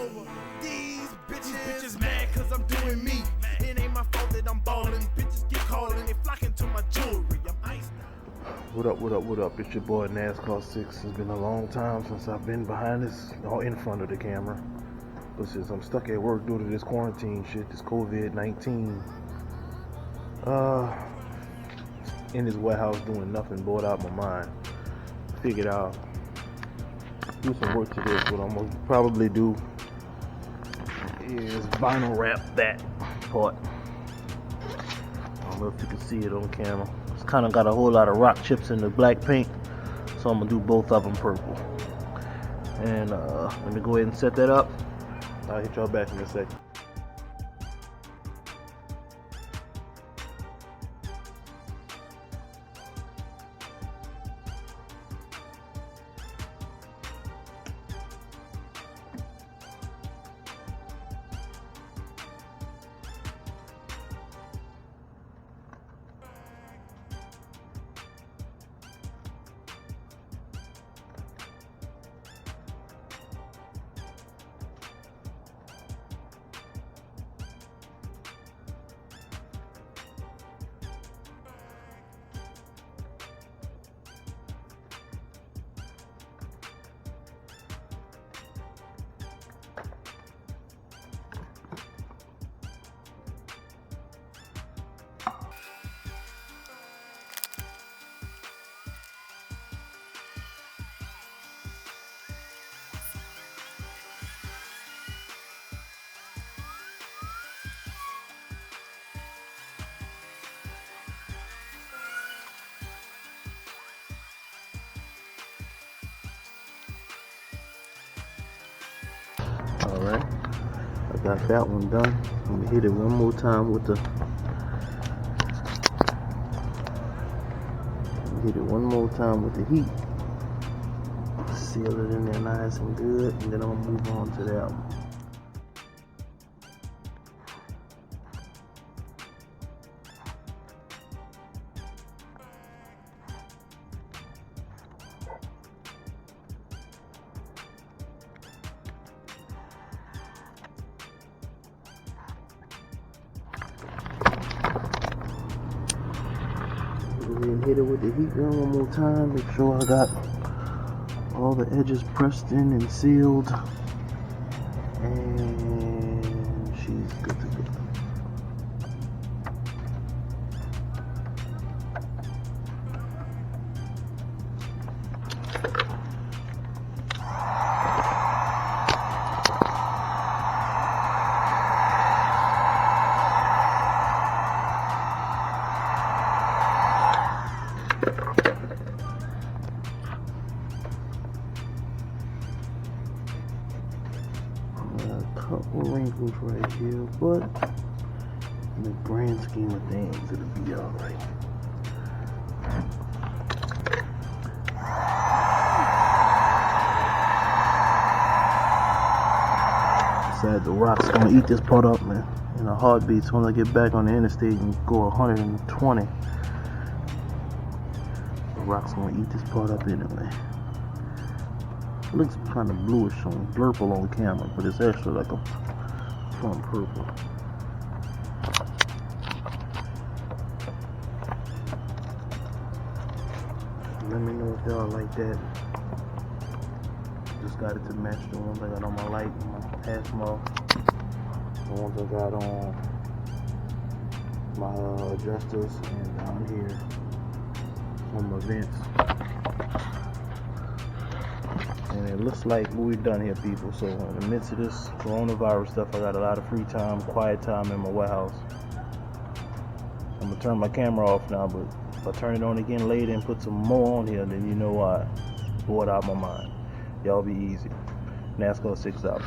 over. These bitches mad cause I'm doing me. It ain't my fault that I'm ballin'. Bitches get calling, they flocking to my jewelry. I'm iced out. What up? It's your boy NASCAR 6. It's been a long time since I've been behind this, or in front of the camera. But since I'm stuck at work due to this quarantine shit, this COVID-19, in this warehouse doing nothing, bored out my mind. Figured I'll do some work to this. What I'm gonna probably do is vinyl wrap that part. I don't know if you can see it on camera. It's kind of got a whole lot of rock chips in the black paint, so I'm gonna do both of them purple. And let me go ahead and set that up. I'll hit y'all back in a second. Alright, I got that one done. I'm gonna hit it one more time with the heat. Seal it in there nice and good, and then I'm gonna move on to that one. And hit it with the heat gun one more time. Make sure I got all the edges pressed in and sealed, and she's good to go. Couple wrinkles right here, but in the grand scheme of things, it'll be alright. Said the rock's gonna eat this part up, man, in a heartbeat. So when I get back on the interstate and go 120, the rock's gonna eat this part up anyway. It looks kind of bluish on blurple on camera, but it's actually like a front purple. Let me know if y'all like that. Just got it to match the ones I got on my light, my pass mark, the ones I got on my adjusters, and down here on my vents. And it looks like we're done here, people. So in the midst of this coronavirus stuff, I got a lot of free time, quiet time in my warehouse. I'm gonna turn my camera off now, but if I turn it on again later and put some more on here, then you know why. Bored out my mind. Y'all be easy. NASCAR 6 out.